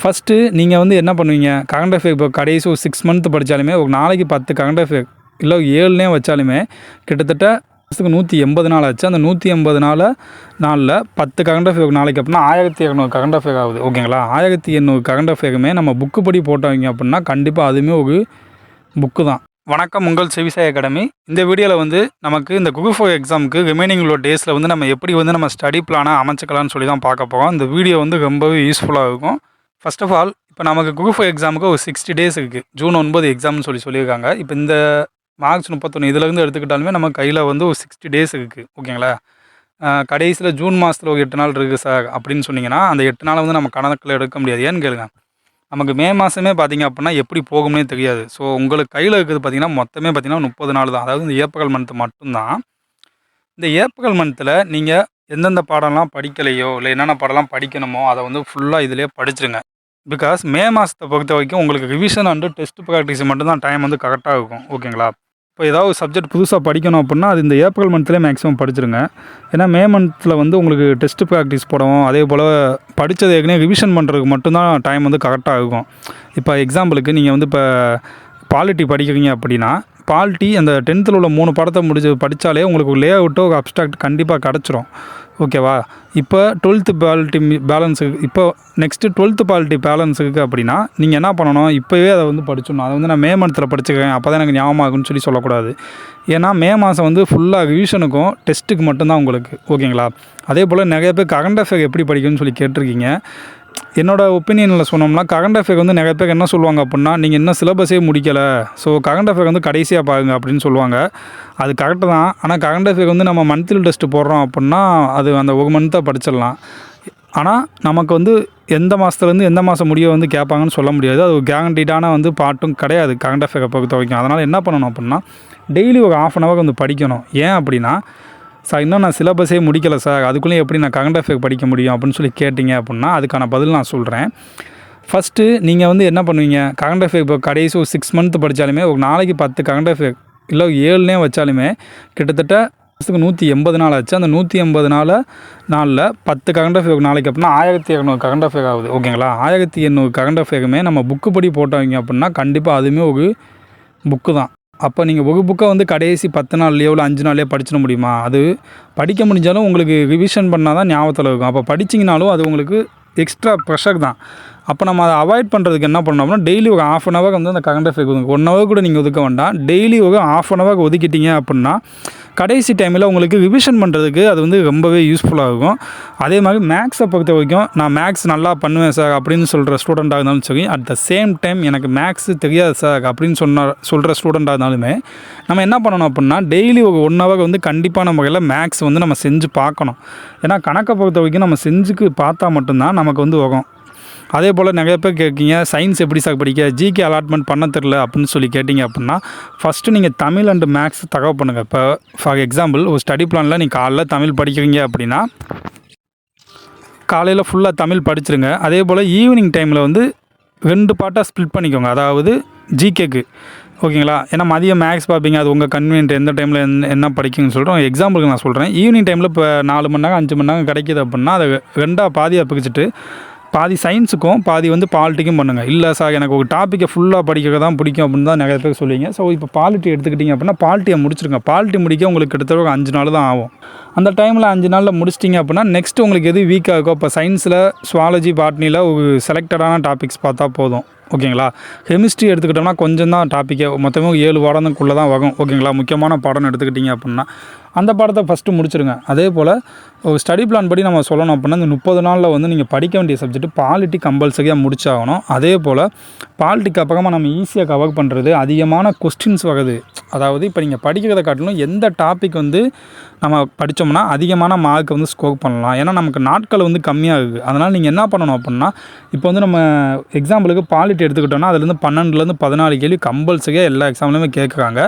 First நீங்கள் வந்து என்ன பண்ணுவீங்க, கரண்ட் அஃபேர் இப்போ கடைசி ஒரு 6 மந்த் படித்தாலுமே ஒரு நாளைக்கு 10 கரண்ட் அஃபேர் இல்லை 7 வச்சாலுமே கிட்டத்தட்ட வருஷத்துக்கு 180 நாள் ஆச்சு. அந்த 180 நாளில் 10 கரண்ட் அஃபேர் நாளைக்கு அப்படின்னா 1200 கரண்ட் அஃபேர் ஆகுது. ஓகேங்களா? 1800 கரண்ட் அஃபேருமே நம்ம புக்கு படி போட்டவங்க அப்படின்னா கண்டிப்பாக அதுவுமே ஒரு புக்கு தான். வணக்கம், உங்கள் செவிசாய் அகாடமி. இந்த வீடியோவில் வந்து நமக்கு இந்த குரூப் 4 எக்ஸாமுக்கு ரிமைனிங் உள்ள டேஸில் வந்து நம்ம எப்படி வந்து நம்ம ஸ்டடி பிளானை அமைச்சிக்கலாம்னு சொல்லி தான் பார்க்க போகிறோம். இந்த வீடியோ வந்து ரொம்பவே யூஸ்ஃபுல்லாக இருக்கும். ஃபர்ஸ்ட் ஆஃப் ஆல் இப்போ நமக்கு குரூப் 4 எக்ஸாமுக்கு ஒரு 60 டேஸ் இருக்குது. ஜூன் 9 எக்ஸாம்னு சொல்லியிருக்காங்க. இப்போ இந்த மார்ச் 31 இதிலேருந்து எடுத்துக்கிட்டாலுமே நம்ம கையில் வந்து ஒரு 60 டேஸ் இருக்குது. ஓகேங்களா? கடைசியில் ஜூன் மாதத்தில் ஒரு 8 நாள் இருக்குது சார் அப்படின்னு சொன்னீங்கன்னா அந்த 8 நாளை வந்து நம்ம கணக்கில் எடுக்க முடியாது. ஏன்னு கேளுங்க, நமக்கு மே மாதமே பார்த்திங்க அப்படின்னா எப்படி போகும்னே தெரியாது. ஸோ உங்களுக்கு கையில் இருக்கிறது பார்த்திங்கன்னா மொத்தமே பார்த்திங்கன்னா 30 நாள் தான். அதாவது இந்த ஏப்ரல் மந்த் மட்டும்தான். இந்த ஏப்ரல் மந்தில் நீங்கள் எந்தெந்த பாடம்லாம் படிக்கலையோ இல்லை என்னென்ன பாடம்லாம் படிக்கணுமோ அதை வந்து ஃபுல்லாக இதிலே படிச்சிருங்க. பிகாஸ் மே மாதத்தை பொறுத்த வரைக்கும் உங்களுக்கு ரிவிஷன் அண்டு டெஸ்ட் ப்ராக்டிஸ் மட்டும்தான் டைம் வந்து கரெக்டாக இருக்கும். ஓகேங்களா? இப்போ ஏதாவது சப்ஜெக்ட் புதுசாக படிக்கணும் அப்படின்னா அது இந்த ஏப்ரல் மந்த்லேயே மேக்ஸிமம் படிச்சிருங்க. ஏன்னா மே மந்தில் வந்து உங்களுக்கு டெஸ்ட் ப்ராக்டிஸ் போடவும் அதே போல் படித்தது ஏற்கனவே ரிவிஷன் பண்ணுறதுக்கு மட்டும்தான் டைம் வந்து கரெக்டாக இருக்கும். இப்போ எக்ஸாம்பிளுக்கு நீங்கள் வந்து இப்போ பாலிட்டி படிக்கிறீங்க அப்படின்னா பாலிட்டி அந்த 10th உள்ள 3 பாடத்தை படித்தாலே உங்களுக்கு லே அவுட்டோ ஒரு அப்ஸ்ட்ராக்ட் கண்டிப்பாக கிடச்சிரும். ஓகேவா? இப்போ 12th பாலிட்டி பேலன்ஸுக்கு இப்போ நெக்ஸ்ட்டு 12th பாலிட்டி பேலன்ஸுக்கு அப்படின்னா நீங்கள் என்ன பண்ணணும், இப்போவே அதை வந்து படிச்சிடணும். அதை வந்து நான் மே மந்தில் படிச்சுக்கிறேன் அப்போ தான் எனக்கு ஞாபகமாகுன்னு சொல்லக்கூடாது. ஏன்னா மே மாதம் வந்து ஃபுல்லாக ரிவிஷனுக்கும் டெஸ்ட்டுக்கு மட்டும்தான் உங்களுக்கு. ஓகேங்களா? அதே போல் நிறைய பேர் கரண்ட் அஃபேர் எப்படி படிக்கணும்னு சொல்லி கேட்டிருக்கீங்க. என்னோடய ஒப்பீனியனில் சொன்னோம்னா கரண்ட் அஃபேர் வந்து நிறைய பேர் என்ன சொல்லுவாங்க அப்படின்னா, நீங்கள் இன்னும் சிலபஸே முடிக்கலை, ஸோ கரண்ட் அஃபேர் வந்து கடைசியாக பாருங்க அப்படின்னு சொல்லுவாங்க. அது கரெக்டு தான். ஆனால் கரண்ட் அஃபேர் வந்து நம்ம மந்த்லி டெஸ்ட்டு போடுறோம் அப்படின்னா அது அந்த ஒரு மந்த்தாக படிச்சிடலாம். ஆனால் நமக்கு வந்து எந்த மாதத்துலேருந்து எந்த மாதம் முடிய வந்து கேட்பாங்கன்னு சொல்ல முடியாது. அது ஒரு கேரண்டீடான வந்து பாட்டும் கிடையாது கரண்ட் அஃபேரை பொறுத்த வரைக்கும். அதனால் என்ன பண்ணணும் அப்படின்னா டெய்லி ஒரு 1/2 hour வந்து படிக்கணும். ஏன் அப்படின்னா, சார் இன்னும் நான் சிலபஸே முடிக்கலை சார், அதுக்குள்ளேயும் எப்படி நான் கரண்ட் அஃபேர் படிக்க முடியும் அப்படின்னு சொல்லி கேட்டிங்க அப்படின்னா அதுக்கான பதில் நான் சொல்கிறேன். ஃபஸ்ட்டு நீங்கள் வந்து என்ன பண்ணுவீங்க, கரண்ட் அஃபேர் இப்போ கடைசி ஒரு 6 மந்த் படித்தாலுமே ஒரு நாளைக்கு 10 கரண்ட் அஃபேர் இல்லை 7 வச்சாலுமே கிட்டத்தட்ட வருஷத்துக்கு 180 நாள் ஆச்சு. அந்த 180 நாளில் 10 கரண்ட் அஃபேர் நாளைக்கு அப்படின்னா 1200 கரண்ட் அஃபேர் ஆகுது. ஓகேங்களா? 1800 கரண்ட் அஃபேருமே நம்ம புக்கு படி போட்டவங்க அப்படின்னா கண்டிப்பாக அதுவுமே ஒரு புக்கு தான். அப்போ நீங்கள் ஒரு புக்கை வந்து கடைசி 10 நாள்லையோ இல்லை 5 நாள்லையோ படிச்சிட முடியுமா? அது படிக்க முடிஞ்சாலும் உங்களுக்கு ரிவிஷன் பண்ணால் தான் ஞாபகத்தில் இருக்கும். அப்போ படிச்சிங்கனாலும் அது உங்களுக்கு எக்ஸ்ட்ரா ப்ரெஷர் தான். அப்போ நம்ம அதை அவாய்ட் பண்ணுறதுக்கு என்ன பண்ணணும் அப்படின்னா டெய்லி ஒரு 1/2 hour வந்து அந்த கரண்ட் அஃபேர் ஒதுங்க. 1 hour கூட நீங்கள் ஒதுக்க வேண்டாம். டெய்லி ஒரு 1/2 hour ஒதுக்கிட்டீங்க அப்படின்னா கடைசி டைமில் உங்களுக்கு ரிவிஷன் பண்ணுறதுக்கு அது வந்து ரொம்பவே யூஸ்ஃபுல்லாக இருக்கும். அதே மாதிரி மேக்ஸை பொறுத்த வரைக்கும் நான் மேக்ஸ் நல்லா பண்ணுவேன் சார் அப்படின்னு சொல்கிற ஸ்டூடெண்ட்டாக இருந்தாலும் சரி, அட் த சேம் டைம் எனக்கு மேக்ஸு தெரியாது சார் அப்படின்னு சொல்கிற ஸ்டூடெண்ட்டாக இருந்தாலுமே நம்ம என்ன பண்ணணும் அப்படின்னா டெய்லி ஒரு 1 hour வந்து கண்டிப்பான முறையில் மேக்ஸ் வந்து நம்ம செஞ்சு பார்க்கணும். ஏன்னா கணக்கை பொறுத்த வரைக்கும் நம்ம செஞ்சுக்கு பார்த்தா மட்டும்தான் நமக்கு வந்து வரும். அதே போல் நிறைய பேர் கேட்குறீங்க, சயின்ஸ் எப்படி சார் படிக்க, ஜிகே அலாட்மெண்ட் பண்ண தெரில அப்படின்னு சொல்லி கேட்டிங்க அப்படின்னா ஃபஸ்ட்டு நீங்கள் தமிழ் அண்டு மேக்ஸ் தகவல் பண்ணுங்கள். இப்போ ஃபார் எக்ஸாம்பிள் ஒரு ஸ்டடி பிளானில் நீங்கள் காலைல தமிழ் படிக்கிறீங்க அப்படின்னா காலையில் ஃபுல்லாக தமிழ் படிச்சிருங்க. அதே போல் ஈவினிங் டைமில் வந்து 2 பார்ட்டாக ஸ்ப்ளிட் பண்ணிக்கோங்க. அதாவது ஜிகேக்கு. ஓகேங்களா? ஏன்னா மதியம் மேக்ஸ் பார்ப்பீங்க, அது உங்கள் கன்வீனியன்ட் எந்த டைமில் என்ன படிக்குங்கன்னு சொல்கிறோம். எக்ஸாம்பிளுக்கு நான் சொல்கிறேன். ஈவினிங் டைமில் இப்போ 4 மணி நேரம் 5 மணி நேரம் கிடைக்கிது அப்படின்னா அதை 2 பாதியாக பிரிச்சுட்டு பாதி சயின்ஸுக்கும் பாதி வந்து பாலிட்டிக்கும் பண்ணுங்கள். இல்லை சார் எனக்கு ஒரு டாப்பிக்கை ஃபுல்லாக படிக்க தான் பிடிக்கும் அப்படின்னு தான் நிறைய பேர் சொல்லுவீங்க. ஸோ இப்போ பாலிட்டி எடுத்துக்கிட்டிங்க அப்படின்னா பாலிட்டியை முடிச்சிருங்க. பாலிட்டி முடிக்க உங்களுக்கு கிட்டத்தட்ட ஒரு 5 நாள் தான் ஆகும். அந்த டைமில் 5 நாளில் முடிச்சிட்டிங்க அப்படின்னா நெக்ஸ்ட்டு உங்களுக்கு எது வீக்காக இருக்கோ, இப்போ சயின்ஸில் சுவாலஜி பாட்னியில் ஒரு செலக்டடான டாபிக்ஸ் பார்த்தா போதும். ஓகேங்களா? கெமிஸ்ட்ரி எடுத்துக்கிட்டோம்னா கொஞ்சம் தான் டாப்பிக்கே, மொத்தமே 7 பாடத்துக்குள்ளே தான் வரும். ஓகேங்களா? முக்கியமான பாடம் எடுத்துக்கிட்டிங்க அப்படின்னா அந்த பாடத்தை ஃபஸ்ட்டு முடிச்சிருங்க. அதே போல் ஒரு ஸ்டடி பிளான் படி நம்ம சொல்லணும் அப்படின்னா இந்த 30 நாளில் வந்து நீங்கள் படிக்க வேண்டிய சப்ஜெக்ட் பாலிட்டி கம்பல்சரியாக முடிச்சாகணும். அதே போல் பாலிட்டிக்கு அப்புறமா நம்ம ஈஸியாக கவர் பண்ணுறது அதிகமான கொஸ்டின்ஸ் வருது. அதாவது இப்போ நீங்கள் படிக்கிறத காட்டிலும் எந்த டாபிக் வந்து நம்ம படித்தோம்னா அதிகமான மார்க் வந்து ஸ்கோர் பண்ணலாம். ஏன்னா நமக்கு நாட்கள் வந்து கம்மியாக இருக்குது. அதனால் நீங்கள் என்ன பண்ணணும் அப்படின்னா இப்போ வந்து நம்ம எக்ஸாம்பிளுக்கு பாலிட்டி எடுத்துக்கிட்டோம்னா அதுலேருந்து 12லேருந்து 14 கேள்வி கம்பல்சரியாக எல்லா எக்ஸாம்லையுமே கேட்குறாங்க.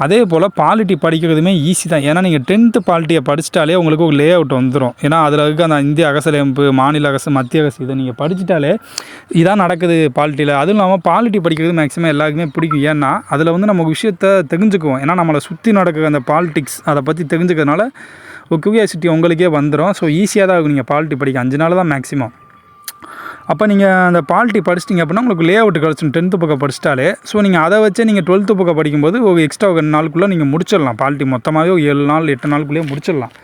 அதே போல் பாலிட்டி படிக்கிறதுமே ஈஸி தான். ஏன்னா நீங்கள் 10th பாலிட்டியை படிச்சிட்டாலே உங்களுக்கு ஒரு லே அவுட் வந்துடும். ஏன்னா அதில் இருக்க அந்த இந்திய அரசியலமைப்பு, மாநில அரசு, மத்திய அரசு இதை நீங்கள் படிச்சிட்டாலே இதான் நடக்குது பாலிட்டியில். அதுவும் இல்லாமல் பாலிட்டி படிக்கிறது மேக்ஸிமம் எல்லாருக்குமே பிடிக்கும். ஏன்னா அதில் வந்து நம்ம விஷயத்தை தெரிஞ்சுக்குவோம். ஏன்னா நம்மளை சுற்றி நடக்கிற அந்த பாலிட்டிக்ஸ் அதை பற்றி தெரிஞ்சுக்கிறதுனால ஒரு க்யூரியாசிட்டி உங்களுக்கே வந்துடும். ஸோ ஈஸியாக தான் இருக்கும் நீங்கள் பாலிட்டி படிக்க. 5 நாள் தான் மேக்ஸிமம். அப்போ நீங்கள் அந்த பாலிட்டி படிச்சிட்டிங்க அப்படின்னா உங்களுக்கு லே அவுட் கிடச்சிடும் 10th புக்கை படிச்சிட்டாலே. ஸோ நீங்கள் அதை வச்சே நீங்கள் 12th புக்கை படிக்கும்போது ஒரு எக்ஸ்ட்ரா ஒரு 2 நாளுக்குள்ளே நீங்கள் முடிச்சிடலாம். பாலிட்டி மொத்தமாகவே ஒரு 7 நாள் 8 நாளுக்குள்ளேயே முடிச்சிடலாம்.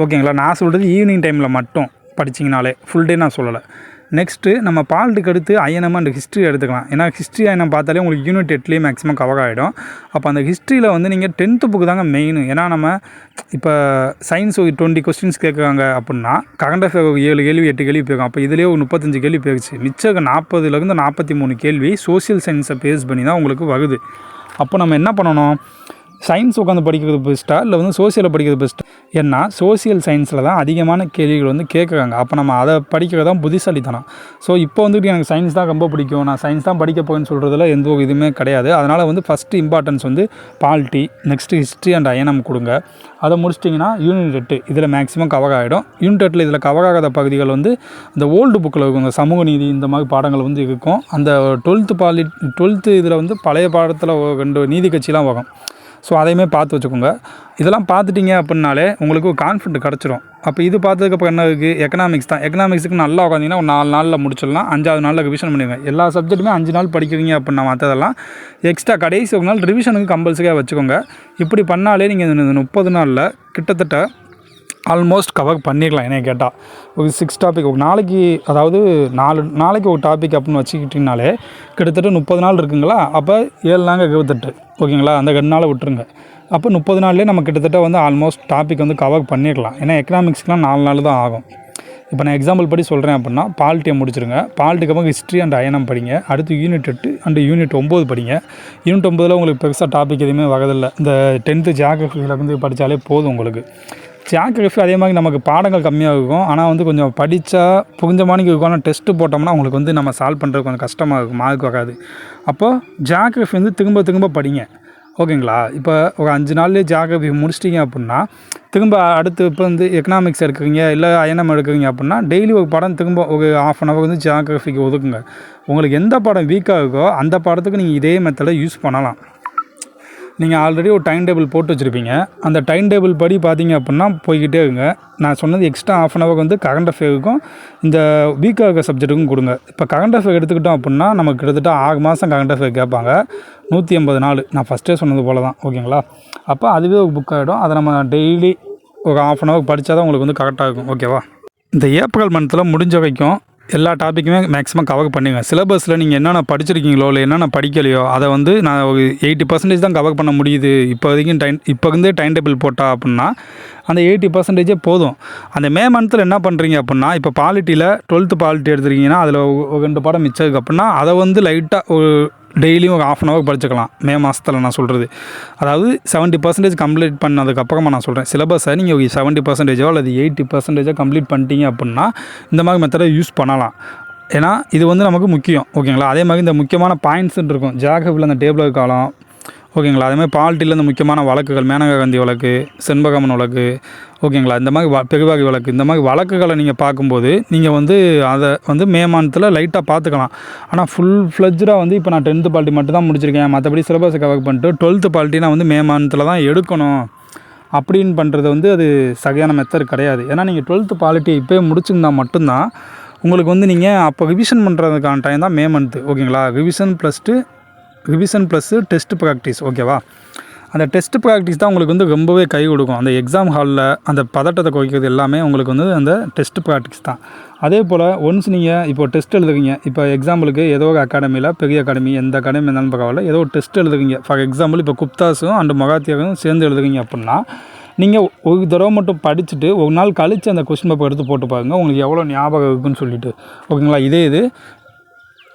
ஓகேங்களா? நான் சொல்கிறது ஈவினிங் டைமில் மட்டும் படிச்சிங்கனாலே, ஃபுல் டே நான் சொல்லலை. நெக்ஸ்ட்டு நம்ம பாலிட்டிக்கு அடுத்து ஐஎன்எம் அண்ட் ஹிஸ்ட்ரி எடுத்துக்கலாம். ஏன்னா ஹிஸ்ட்ரி ஐஎன்எம் பார்த்தாலே உங்களுக்கு யூனிட் 8லேயே மேக்ஸிமம் கவர் ஆகிடும். அப்போ அந்த ஹிஸ்ட்ரியில் வந்து நீங்கள் 10th புக்கு தாங்க மெயின். ஏன்னா நம்ம இப்போ சயின்ஸ் ஒரு 20 கொஸ்டின்ஸ் கேட்குறாங்க அப்படின்னா கரண்ட் அஃபேர் ஒரு 7 கேள்வி 8 கேள்வி போகும். அப்போ இதுலேயே ஒரு 35 கேள்வி போயிடுச்சு. மிச்சம் 40லேருந்து 43 கேள்வி சோசியல் சயின்ஸை பேஸ் பண்ணி தான் உங்களுக்கு வருது. அப்போ நம்ம என்ன பண்ணணும்? சயின்ஸ் உட்காந்து படிக்கிறது பெஸ்ட்டாக இல்லை வந்து சோசியலை படிக்கிறது பெஸ்ட்டு? ஏன்னா சோசியல் சயின்ஸில் தான் அதிகமான கேள்விகள் வந்து கேட்குறாங்க. அப்போ நம்ம அதை படிக்கிறது தான் புத்திசாலித்தனம். ஸோ இப்போ வந்துட்டு எனக்கு சயின்ஸ் தான் ரொம்ப பிடிக்கும், நான் சயின்ஸ் தான் படிக்க போகிறேன்னு சொல்கிறதுல எந்த ஒரு இதுவுமே கிடையாது. அதனால் வந்து ஃபஸ்ட்டு இம்பார்ட்டன்ஸ் வந்து polity, next history and INM கொடுங்க. அதை முடிச்சிட்டிங்கன்னா யூனிட் 8 இதில் மேக்ஸிமம் கவர் ஆகிடும். யூனிட் 8 இதில் கவர் ஆகாத பகுதிகள் வந்து இந்த ஓல்டு புக்கில் இருக்குங்க. சமூக நீதி இந்த மாதிரி பாடங்கள் வந்து இருக்கும். அந்த 12th இதில் வந்து பழைய பாடத்தில் 2 நீதி கட்சிலாம் வரும். ஸோ அதையுமே பார்த்து வச்சுக்கோங்க. இதெல்லாம் பார்த்துட்டிங்க அப்படின்னாலே உங்களுக்கு ஒரு கான்ஃபிடென்ட் கிடச்சிரும். அப்போ இது பார்த்ததுக்கப்புறம் என்ன இருக்குது? எக்கனாமிக்ஸ் தான். எக்கனாமிக்ஸுக்கு நல்லா உட்காந்திங்கன்னா ஒரு 4 நாளில் முடிச்சிடலாம். 5வது நாளில் ரிவிஷன் பண்ணிடுங்க. எல்லா சப்ஜெக்ட்டுமே 5 நாள் படிக்கிறீங்க அப்படின்னா மற்றதெல்லாம் எக்ஸ்ட்ரா கடைசி ஒரு நாள் ரிவிஷனுக்கு கம்பல்சரியாக வச்சுக்கோங்க. இப்படி பண்ணாலே நீங்கள் இந்த 30 நாளில் கிட்டத்தட்ட ஆல்மோஸ்ட் கவர் பண்ணிடலாம். என்னை கேட்டால் ஒரு 6 டாபிக் ஒரு நாளைக்கு, அதாவது 4 நாளைக்கு ஒரு டாபிக் அப்படின்னு வச்சுக்கிட்டிங்கனாலே கிட்டத்தட்ட 30 நாள் இருக்குங்களா? அப்போ 7 நாங்க 28. ஓகேங்களா? அந்த 2 நாளை விட்டுருங்க. அப்போ 30 நாள்லேயே நம்ம கிட்டத்தட்ட வந்து ஆல்மோஸ்ட் டாபிக் வந்து கவர் பண்ணிடலாம். ஏன்னா எக்கனாமிக்ஸ்க்குலாம் 4 நாள் தான் ஆகும். இப்போ நான் எக்ஸாம்பிள் படி சொல்கிறேன் அப்படின்னா பாலிட்டியை முடிச்சிருங்க. பாலிட்டிக்கு அப்புறம் ஹிஸ்ட்ரி அண்ட் ஐஎன்எம் படிங்க. அடுத்து யூனிட் 8 அண்ட் யூனிட் 9 படிங்க. யூனிட் 9ல் உங்களுக்கு பெருசாக டாபிக் எதுவுமே வரதில்லை. இந்த 10th ஜியாகிரஃபியில் வந்து படித்தாலே போதும் உங்களுக்கு. ஜியாகிரஃபி அதே மாதிரி நமக்கு பாடங்கள் கம்மியாக இருக்கும். ஆனால் வந்து கொஞ்சம் படித்தா புரிஞ்ச மாணிக்கு இருக்கும். ஆனால் டெஸ்ட்டு போட்டோம்னா உங்களுக்கு வந்து நம்ம சால்வ் பண்ணுறது கொஞ்சம் கஷ்டமாக இருக்கும், மார்க் வராது. அப்போது ஜியாகிரஃபி வந்து திரும்ப படிங்க. ஓகேங்களா? இப்போ ஒரு 5 நாள்லேயே ஜியாகிரஃபி முடிச்சிட்டிங்க அப்படின்னா திரும்ப அடுத்து இப்போ வந்து எக்கனாமிக்ஸ் எடுக்கிறீங்க இல்லை ஐஎன்எம் எடுக்கிறீங்க அப்படின்னா டெய்லி ஒரு படம் திரும்ப ஒரு 1/2 hour வந்து ஜியாகிரஃபிக்கு ஒதுக்குங்க. உங்களுக்கு எந்த பாடம் வீக்காக இருக்கோ அந்த பாடத்துக்கு நீங்கள் இதே மெத்தடை யூஸ் பண்ணலாம். நீங்கள் ஆல்ரெடி ஒரு டைம் டேபிள் போட்டு வச்சுருப்பீங்க. அந்த டைம் டேபிள் படி பார்த்தீங்க அப்படின்னா போய்கிட்டே இருங்க. நான் சொன்னது எக்ஸ்ட்ரா 1/2 hour வந்து கரண்ட் அஃபேருக்கும் இந்த வீக்காக இருக்க சப்ஜெக்ட்டுக்கும் கொடுங்க. இப்போ கரண்ட் அஃபேர் எடுத்துக்கிட்டோம் அப்படின்னா நமக்கு கிட்டத்தட்ட 6 மாதம் கரண்ட் அஃபேர் கேட்பாங்க. 180 நாள். நான் ஃபஸ்ட்டே சொன்னது போல தான். ஓகேங்களா? அப்போ அதுவே ஒரு புக் ஆகிடும். அதை நம்ம டெய்லி ஒரு 1/2 hour படித்தா தான் உங்களுக்கு வந்து கரெக்டாக இருக்கும். ஓகேவா? இந்த ஏப்ரல் மந்த்தில் முடிஞ்ச வரைக்கும் எல்லா டாப்பிக்குமே மேக்ஸிமம் கவர் பண்ணுங்க. சிலபஸில் நீங்கள் என்னென்ன படிச்சிருக்கீங்களோ இல்லை என்னென்ன படிக்கலையோ அதை வந்து நான் ஒரு 80% தான் கவர் பண்ண முடியுது இப்போதைக்கும் இப்போ இருந்தே டைம் டேபிள் போட்டால் அப்படின்னா அந்த 80% போதும். அந்த மே மந்த்தில் என்ன பண்ணுறீங்க அப்படின்னா இப்போ பாலிட்டியில் 12th பாலிட்டி எடுத்துருக்கீங்கன்னா அதில் ஒரு 2 பாடம் மிச்சதுக்கு அப்படின்னா அதை வந்து லைட்டாக ஒரு டெய்லியும் ஒரு 1/2 hour படிச்சுக்கலாம். மே மாதத்தில் நான் சொல்கிறது அதாவது 70% கம்ப்ளீட் பண்ணதுக்கப்புறமா நான் சொல்கிறேன். சிலபஸை நீங்கள் ஒரு 70% அல்லது 80% கம்ப்ளீட் பண்ணிட்டீங்க அப்படின்னா இந்த மாதிரி மெத்தடை யூஸ் பண்ணலாம். ஏன்னா இது வந்து நமக்கு முக்கியம். ஓகேங்களா? அதே மாதிரி இந்த முக்கியமான பாயிண்ட்ஸுன்னு இருக்கும் ஜியாகிரஃபியில் அந்த டேபிள் காலம். ஓகேங்களா? அதேமாதிரி பாலிட்டியில் இந்த முக்கியமான வழக்குகள் மேனகா காந்தி வழக்கு, செண்பகமன் வழக்கு, ஓகேங்களா, இந்த மாதிரி பெருவாகி வழக்கு, இந்த மாதிரி வழக்குகளை நீங்கள் பார்க்கும்போது நீங்கள் வந்து அதை வந்து மே மந்த்தில் லைட்டாக பார்த்துக்கலாம். ஆனால் ஃபுல் ஃப்ளெஜ்டாக வந்து இப்போ நான் 10th பாலிட்டி மட்டும் தான் முடிச்சிருக்கேன், மற்றபடி சிலபஸை கவர் பண்ணிட்டு 12th பாலிட்டி நான் வந்து மே மந்த்தில் தான் எடுக்கணும் அப்படின்னு பண்ணுறது வந்து அது சரியான மெத்தட் கிடையாது. ஏன்னா நீங்கள் 12th பாலிட்டி இப்போயே முடிச்சிருந்தால் மட்டும்தான் உங்களுக்கு வந்து நீங்கள் அப்போ ரிவிஷன் பண்ணுறதுக்கான டைம் தான் மே மந்த்து. ஓகேங்களா? Revision plus test practice. ஓகேவா? அந்த டெஸ்ட் ப்ராக்டிஸ் தான் உங்களுக்கு வந்து ரொம்பவே கை கொடுக்கும். அந்த எக்ஸாம் ஹாலில் அந்த பதட்டத்தை குறைக்கிறது எல்லாமே உங்களுக்கு வந்து அந்த டெஸ்ட் ப்ராக்டிஸ் தான். அதே போல் ஒன்ஸ் நீங்கள் இப்போ டெஸ்ட் எழுதுறீங்க, இப்போ எக்ஸாம்பிளுக்கு ஏதோ ஒரு அகாடமியில், பெரிய அகாடமி எந்த அகாடமி இருந்தாலும் பரவாயில்ல, ஏதோ ஒரு டெஸ்ட் எழுதுறீங்க. ஃபார் எக்ஸாம்பிள் இப்போ குப்தாஸும் அண்ட் மகாத்தியாவும் சேர்ந்து எழுதுறீங்க அப்படின்னா நீங்கள் ஒரு தடவை மட்டும் படிச்சுட்டு ஒரு நாள் கழித்து அந்த கொஸ்டின் பேப்பர் எடுத்து போட்டு பாருங்கள் உங்களுக்கு எவ்வளோ ஞாபகம் இருக்குன்னு சொல்லிட்டு. ஓகேங்களா? இது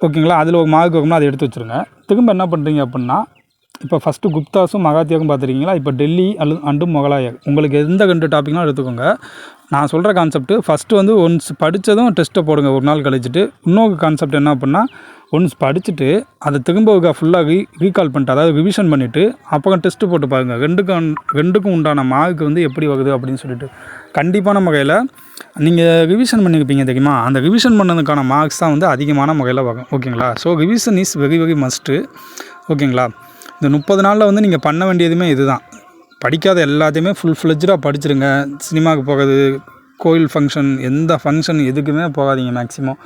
ஓகேங்களா? அதில் ஒரு மார்க் வரும்னா அதை எடுத்து வச்சுருங்க. திரும்ப என்ன பண்ணுறீங்க அப்படின்னா இப்போ ஃபஸ்ட்டு குப்தாஸும் மகாத்தியாவும் பார்த்துருக்கீங்களா? இப்போ டெல்லி அண்டு முகலாயர் உங்களுக்கு எந்த 2 டாப்பிக்லாம் எடுத்துக்கோங்க. நான் சொல்கிற கான்செப்ட்டு ஃபஸ்ட்டு வந்து ஒன்ஸ் படித்ததும் டெஸ்ட்டை போடுங்க ஒரு நாள் கழிச்சிட்டு. இன்னொரு கான்செப்ட் என்ன அப்படின்னா ஒன்ஸ் படிச்சுட்டு அதை திரும்ப ஃபுல்லாக ரீகால் பண்ணிட்டு அதாவது ரிவிஷன் பண்ணிவிட்டு அப்புறம் டெஸ்ட்டு போட்டு பாருங்கள். ரெண்டுக்கும் உண்டான மார்க் வந்து எப்படி வருது அப்படின்னு சொல்லிட்டு. கண்டிப்பான முறையில் நீங்கள் ரிவிஷன் பண்ணியிருப்பீங்க தெரியுமா? அந்த ரிவிஷன் பண்ணதுக்கான மார்க்ஸ் தான் வந்து அதிகமான முறையில் வரும். ஓகேங்களா? So revision is very must. ஓகேங்களா? இந்த 30 நாளில் வந்து நீங்கள் பண்ண வேண்டியதுமே இதுதான். படிக்காத எல்லாத்தையுமே ஃபுல் ஃப்ளெஜ்டாக படிச்சிருங்க. சினிமாவுக்கு போகிறது, கோயில் ஃபங்க்ஷன், எந்த ஃபங்க்ஷன் எதுக்குமே போகாதீங்க. மேக்ஸிமம்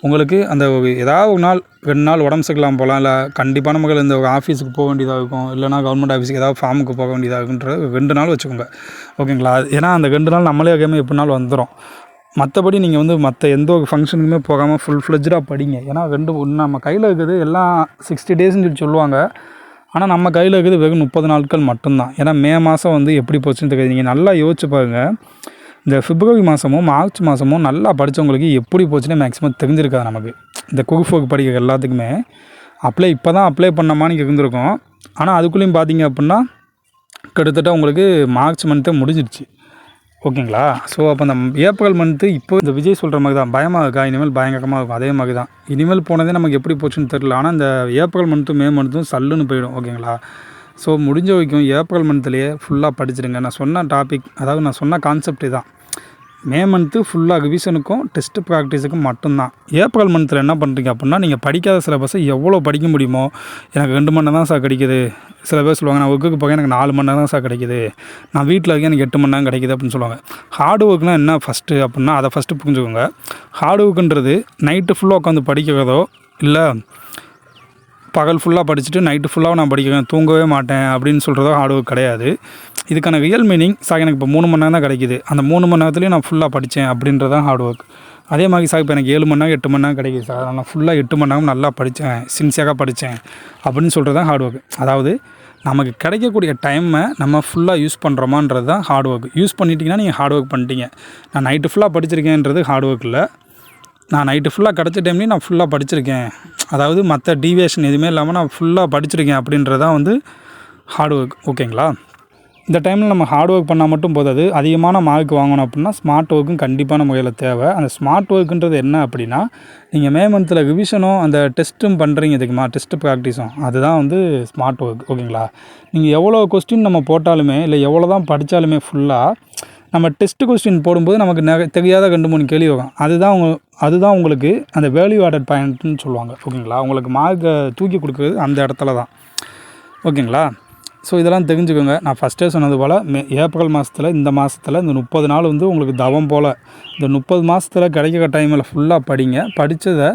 உங்களுக்கு அந்த ஏதாவது ஒரு நாள் 2 நாள் உடம்பு சரியில்லாமல் போகலாம், இல்லை கண்டிப்பாக நமக்கு இந்த ஆஃபீஸுக்கு போக வேண்டியதாக இருக்கும், இல்லைனா கவர்மெண்ட் ஆஃபீஸுக்கு ஏதாவது ஃபார்முக்கு போக வேண்டியதாக இருக்குன்றது 2 நாள் வச்சுக்கோங்க. ஓகேங்களா? ஏன்னா அந்த 2 நாள் நம்மளே வைக்காமல் எப்படினாலும் வந்துடும். மற்றபடி நீங்கள் வந்து மற்ற எந்த ஒரு ஃபங்க்ஷனுக்குமே போகாமல் ஃபுல் ஃப்ளெஜ்டாக படிங்க. ஏன்னா நம்ம கையில் இருக்கிறது எல்லாம் 60 டேஸ்ன்னு சொல்லுவாங்க. ஆனால் நம்ம கையில் இருக்கிறது வெறும் 30 நாட்கள் மட்டும்தான். ஏன்னா மே மாதம் வந்து எப்படி போச்சுன்னு தெரியாது. நீங்கள் நல்லா யோசிச்சு பாருங்கள். இந்த பிப்ரவரி மாதமும் மார்ச் மாதமும் நல்லா படித்தவங்களுக்கு எப்படி போச்சுன்னு மேக்ஸிமம் தெரிஞ்சிருக்காது நமக்கு. இந்த குரூப் படிக்கிற எல்லாத்துக்குமே இப்போ தான் அப்ளை பண்ணமான்னு இருந்திருக்கும். ஆனால் அதுக்குள்ளேயும் பார்த்தீங்க அப்படின்னா கிட்டத்தட்ட உங்களுக்கு மார்ச் மந்த்தே முடிஞ்சிடுச்சு. ஓகேங்களா? ஸோ அப்போ அந்த ஏப்ரல் மந்த்து இப்போ இந்த விஜய் சொல்கிற மாதிரி தான் பயமாக இருக்கா, இனிமேல் பயங்கரமாக இருக்கும். அதே மாதிரி தான் இனிமேல் போனதே நமக்கு எப்படி போச்சுன்னு தெரில. ஆனால் இந்த ஏப்ரல் மந்த்தும் மே மந்த்தும் சல்லுன்னு போயிடும். ஓகேங்களா? ஸோ முடிஞ்ச வரைக்கும் ஏப்ரல் மந்த்லேயே ஃபுல்லாக படிச்சிடுங்க. நான் சொன்ன டாபிக், அதாவது நான் சொன்ன கான்செப்ட் தான். மே மந்த்து ஃபுல்லாக ரிவிஷனுக்கும் டெஸ்ட்டு ப்ராக்டிஸுக்கும் மட்டும்தான். ஏப்ரல் மந்த்தில் என்ன பண்ணுறீங்க அப்படின்னா, நீங்கள் படிக்காத சிலபஸை எவ்வளோ படிக்க முடியுமோ. எனக்கு 2 மணி நேரம் தான் சார் கிடைக்குது. சில பேர் சொல்லுவாங்க, நான் ஒர்க்குக்கு போக எனக்கு 4 மணி நேரம் தான் சார் கிடைக்குது, நான் வீட்டில் இருக்க எனக்கு 8 மணி நேரம் கிடைக்குது அப்படின்னு சொல்லுவாங்க. ஹார்ட் ஒர்க்னால் என்ன ஃபஸ்ட்டு அப்படின்னா அதை ஃபஸ்ட்டு புரிஞ்சுக்கோங்க. ஹார்ட் ஒர்க்குன்றது நைட்டு ஃபுல்லாக உட்காந்து படிக்கிறதோ, இல்லை பகல் ஃபுல்லாக படிச்சுட்டு நைட்டு ஃபுல்லாக நான் படிக்கிறேன், தூங்கவே மாட்டேன் அப்படின்னு சொல்கிறதோ ஹார்ட் ஒர்க் கிடையாது. இதுக்கான ரியல் மீனிங், சார் எனக்கு இப்போ 3 மணி நேரம் தான் கிடைக்குது, அந்த 3 மணி நேரத்துலேயும் நான் ஃபுல்லாக படித்தேன் அப்படின்றதான் ஹார்ட் ஒர்க். அதே மாதிரி சார் இப்போ எனக்கு 7 மணி நேரம் 8 மணி நேரம் கிடைக்குது சார், நான் ஃபுல்லாக 8 மணி நேரம் நல்லா படித்தேன், சின்சியராக படித்தேன் அப்படின்னு சொல்கிறது தான் ஹார்ட் ஒர்க். அதாவது நமக்கு கிடைக்கக்கூடிய டைமை நம்ம ஃபுல்லாக யூஸ் பண்ணுறோமான்றது தான் ஹார்ட் ஒர்க். யூஸ் பண்ணிட்டீங்கன்னா நீங்கள் ஹார்ட் ஒர்க் பண்ணிட்டீங்க. நான் நைட்டு ஃபுல்லாக படிச்சிருக்கேன்றது ஹார்ட் ஒர்க் இல்லை. நான் நைட்டு ஃபுல்லாக கிடச்ச டைம்லேயும் நான் ஃபுல்லாக படிச்சிருக்கேன், அதாவது மற்ற டீவியேஷன் எதுவுமே இல்லாமல் நான் ஃபுல்லாக படிச்சிருக்கேன் அப்படின்றதான் வந்து ஹார்ட் ஒர்க். ஓகேங்களா? இந்த டைமில் நம்ம ஹார்ட் ஒர்க் பண்ணால் மட்டும் போதாது, அதிகமான மார்க் வாங்கணும் அப்படின்னா ஸ்மார்ட் ஒர்க்கும் கண்டிப்பான முறையில் தேவை. அந்த ஸ்மார்ட் ஒர்க்குன்றது என்ன அப்படின்னா, நீங்கள் மே மந்தில் ரிவிஷனும் அந்த டெஸ்ட்டும் பண்ணுறீங்க தெரியுமா, டெஸ்ட்டு ப்ராக்டிஸும், அதுதான் வந்து ஸ்மார்ட் ஒர்க். ஓகேங்களா? நீங்கள் எவ்வளோ கொஸ்டின் நம்ம போட்டாலுமே, இல்லை எவ்வளோ தான் படித்தாலுமே ஃபுல்லாக நம்ம டெஸ்ட்டு கொஸ்டின் போடும்போது நமக்கு தெரியாத 2-3 கேள்வி வரும். அதுதான் உங்களுக்கு அந்த வேல்யூ ஆடட் பாயிண்ட்னு சொல்லுவாங்க. ஓகேங்களா? உங்களுக்கு மார்க்கை தூக்கி கொடுக்குறது அந்த இடத்துல தான். ஓகேங்களா? ஸோ இதெல்லாம் தெரிஞ்சுக்கோங்க. நான் ஃபஸ்ட்டே சொன்னது போல் ஏப்ரல் மாதத்தில் இந்த 30 நாள் வந்து உங்களுக்கு தவம் போல், இந்த 30 மாதத்தில் கிடைக்கிற டைமில் ஃபுல்லாக படிங்க. படித்ததை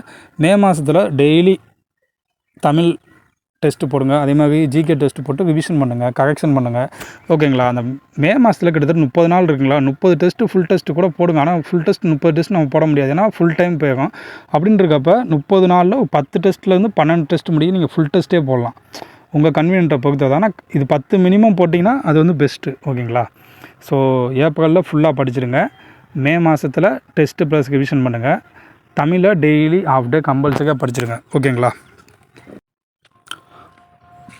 மே மாதத்தில் டெய்லி தமிழ் டெஸ்ட்டு போடுங்க. அதே மாதிரி ஜிகே டெஸ்ட்டு போட்டு ரிவிஷன் பண்ணுங்கள், கரெக்ஷன் பண்ணுங்கள். ஓகேங்களா? அந்த மே மாதத்தில் கிட்டத்தட்ட 30 நாள் இருக்குங்களா, 30 டெஸ்ட்டு ஃபுல் டெஸ்ட்டு கூட போடுங்க. ஆனால் ஃபுல் டெஸ்ட் 30 டெஸ்ட் நம்ம போட முடியாது, ஏன்னா ஃபுல் டைம் போயிடும். அப்படின்றக்கப்ப 30 நாளில் 10 டெஸ்ட்லேருந்து 12 டெஸ்ட் முடியும் நீங்கள் ஃபுல் டெஸ்ட்டே போடலாம், உங்கள் கன்வீனியன்ட்டை பொறுத்தது. ஆனால் இது 10 மினிமம் போட்டிங்கன்னா அது வந்து பெஸ்ட்டு. ஓகேங்களா? ஸோ ஏப்ரலில் ஃபுல்லாக படிச்சிடுங்க. மே மாதத்தில் டெஸ்ட்டு ப்ளஸ் ரிவிஷன் பண்ணுங்கள். தமிழை டெய்லி ஹாஃப் டே கம்பல்சரியாக படிச்சிடுங்க. ஓகேங்களா?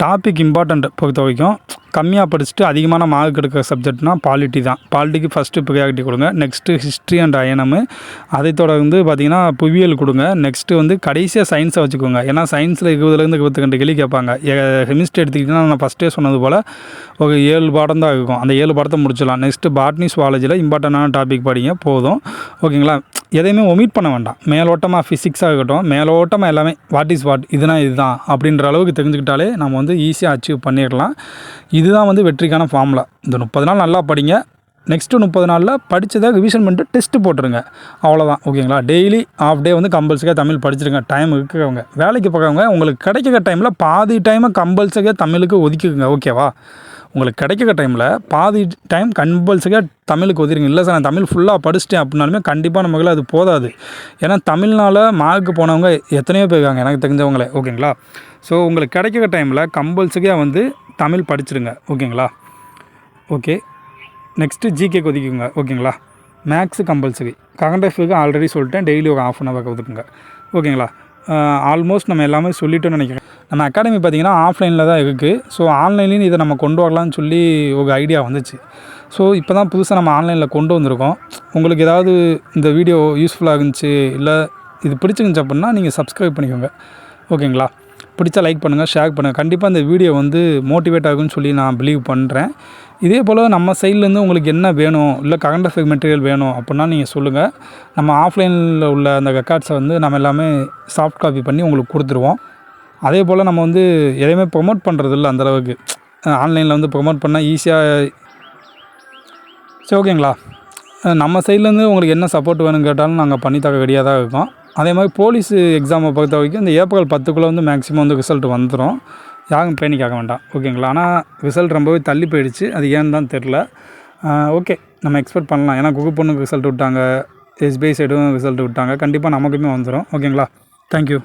டாபிக் இம்பார்ட்டண்ட் பொறுத்த வரைக்கும் கம்மியாக படிச்சுட்டு அதிகமான மார்க் எடுக்கிற சப்ஜெக்ட்னா பாலிட்டி தான். பாலிட்டிக்கு ஃபஸ்ட்டு ப்ரியாரிட்டி கொடுங்க. நெக்ஸ்ட்டு ஹிஸ்ட்ரி அண்ட் அயனமு, அதை தொடர்ந்து பார்த்திங்கன்னா புவியியல் கொடுங்க. நெக்ஸ்ட்டு வந்து கடைசியாக சயின்ஸை வச்சுக்கோங்க. ஏன்னா சயின்ஸில் 20லேருந்து 22 கேள்வி கேட்பாங்க. கெமிஸ்ட்ரி எடுத்துக்கிட்டிங்கன்னா நான் ஃபஸ்ட்டே சொன்னது போல் ஒரு 7 பாடம் தான் இருக்கும், அந்த 7 பாடத்தை முடிச்சிடலாம். நெக்ஸ்ட்டு பாட்னி சுவாலஜியில் இம்பார்ட்டண்டான டாபிக் படிங்க போதும். ஓகேங்களா? எதையுமே ஒமிட் பண்ண வேண்டாம். மேலோட்டமாக ஃபிசிக்ஸாக இருக்கட்டும், மேலோட்டமாக எல்லாமே வாட் இஸ் வாட், இதுதான் அப்படின்ற அளவுக்கு தெரிஞ்சுக்கிட்டாலே நம்ம வந்து ஈஸியாக அச்சீவ் பண்ணிடலாம். இதுதான் வந்து வெற்றிக்கான ஃபார்முலா. இந்த 30 நாள் நல்லா படிங்க. நெக்ஸ்ட்டு 30 நாளில் படித்ததை ரிவிஷன் பண்ணிட்டு டெஸ்ட்டு போட்டுருங்க. அவ்வளோதான். ஓகேங்களா? டெய்லி ஹாஃப் டே வந்து கம்பல்சரியாக தமிழ் படிச்சிருங்க. டைம் இருக்கிறவங்க, வேலைக்கு போகிறவங்க, உங்களுக்கு கிடைக்கிற டைமில் பாதி டைமை கம்பல்சரியாக தமிழுக்கு ஒதுக்கிக்குங்க. ஓகேவா? உங்களுக்கு கிடைக்கிற டைமில் பாதி டைம் கம்பல்சரியாக தமிழுக்கு ஒதுருங்க. இல்லை சார் நான் தமிழ் ஃபுல்லாக படிச்சிட்டேன் அப்படின்னாலுமே கண்டிப்பாக நமக்கு அது போதாது. ஏன்னா தமிழ்னால் மார்க் போனவங்க எத்தனையோ பேர் இருக்காங்க எனக்கு தெரிஞ்சவங்களே. ஓகேங்களா? ஸோ உங்களுக்கு கிடைக்கிற டைமில் கம்பல்சரியாக வந்து தமிழ் படிச்சிடுங்க. ஓகேங்களா? ஓகே. நெக்ஸ்ட்டு ஜிகே ஒதுக்கிங்க. ஓகேங்களா? Maths compulsory. கரண்ட் அஃபேருக்கு ஆல்ரெடி சொல்லிட்டேன், டெய்லி ஒரு ½ அன் ஹவர் ஒதுக்குங்க. ஓகேங்களா? ஆல்மோஸ்ட் நம்ம எல்லாமே சொல்லிட்டோன்னு நினைக்கிறேன். நம்ம அகாடமி பார்த்திங்கன்னா ஆஃப்லைனில் தான் இருக்குது. ஸோ ஆன்லைன்லேயும் இதை நம்ம கொண்டு வரலான்னு சொல்லி ஒரு ஐடியா வந்துச்சு. ஸோ இப்போ தான் புதுசாக நம்ம ஆன்லைனில் கொண்டு வந்திருக்கோம். உங்களுக்கு ஏதாவது இந்த வீடியோ யூஸ்ஃபுல்லாக இருந்துச்சு, இல்லை இது பிடிச்சிருந்துச்சு அப்படின்னா நீங்கள் சப்ஸ்கிரைப் பண்ணிக்கோங்க. ஓகேங்களா? பிடிச்சா லைக் பண்ணுங்கள், ஷேர் பண்ணுங்கள். கண்டிப்பாக இந்த வீடியோ வந்து மோட்டிவேட் ஆகும்னு சொல்லி நான் பிலீவ் பண்ணுறேன். இதே போல் நம்ம சைட்லேருந்து உங்களுக்கு என்ன வேணும், இல்லை கரண்ட் அஃபேர் மெட்டீரியல் வேணும் அப்படின்னா நீங்கள் சொல்லுங்கள். நம்ம ஆஃப்லைனில் உள்ள அந்த ரெக்கார்ட்ஸை வந்து நம்ம எல்லாமே சாஃப்ட் காப்பி பண்ணி உங்களுக்கு கொடுத்துருவோம். அதே போல் நம்ம வந்து எதையுமே ப்ரொமோட் பண்ணுறது இல்லை அந்தளவுக்கு. ஆன்லைனில் வந்து ப்ரொமோட் பண்ணால் ஈஸியாக. சரி, ஓகேங்களா? நம்ம சைட்லேருந்து உங்களுக்கு என்ன சப்போர்ட் வேணும்னு கேட்டாலும் நாங்கள் பண்ணித்தர ரெடியாக தான் இருக்கோம். அதே மாதிரி போலீஸ் எக்ஸாமை பொறுத்த வரைக்கும் இந்த ஏப்ரல் 10க்குள்ளே வந்து மேக்ஸிமம் வந்து ரிசல்ட் வந்துடும். யாரும் பேனிக் ஆக வேண்டாம், ஓகேங்களா. ஆனால் ரிசல்ட் ரொம்பவே தள்ளி போயிடுச்சு, அது ஏன்னு தான் தெரில. ஓகே, நம்ம எக்ஸ்பெக்ட் பண்ணலாம். ஏன்னா குரூப் 1க்கு ரிசல்ட் விட்டாங்க, எஸ்பிஐ சைடும் ரிசல்ட் விட்டாங்க, கண்டிப்பாக நமக்குமே வந்துடும், ஓகேங்களா. தேங்க்யூ.